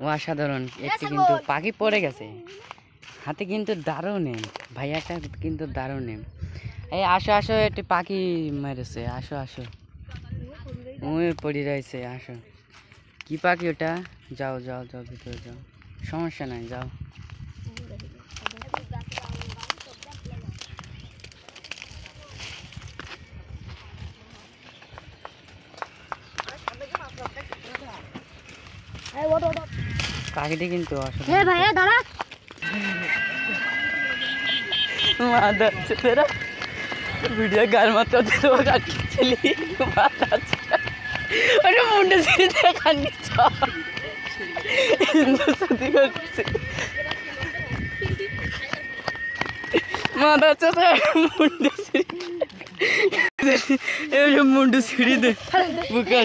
অসাধারণ একটি কিন্তু পাখি পড়ে গেছে হাতে, কিন্তু দারুণ এম ভাইয়াটা, কিন্তু দারুণ এম। এই আসো আসো, একটি পাখি মেরেছে, আসো আসো, ওই পড়ে রয়েছে, আসো। কি পাখি ওটা? যাও যাও যাও, ভিতরে যাও, সমস্যা নাই, যাও। পাখিটি কিন্তু ভিডিও গার মাত্র মুন্ডে মুন্ডে ছিঁড়ি দে বুকা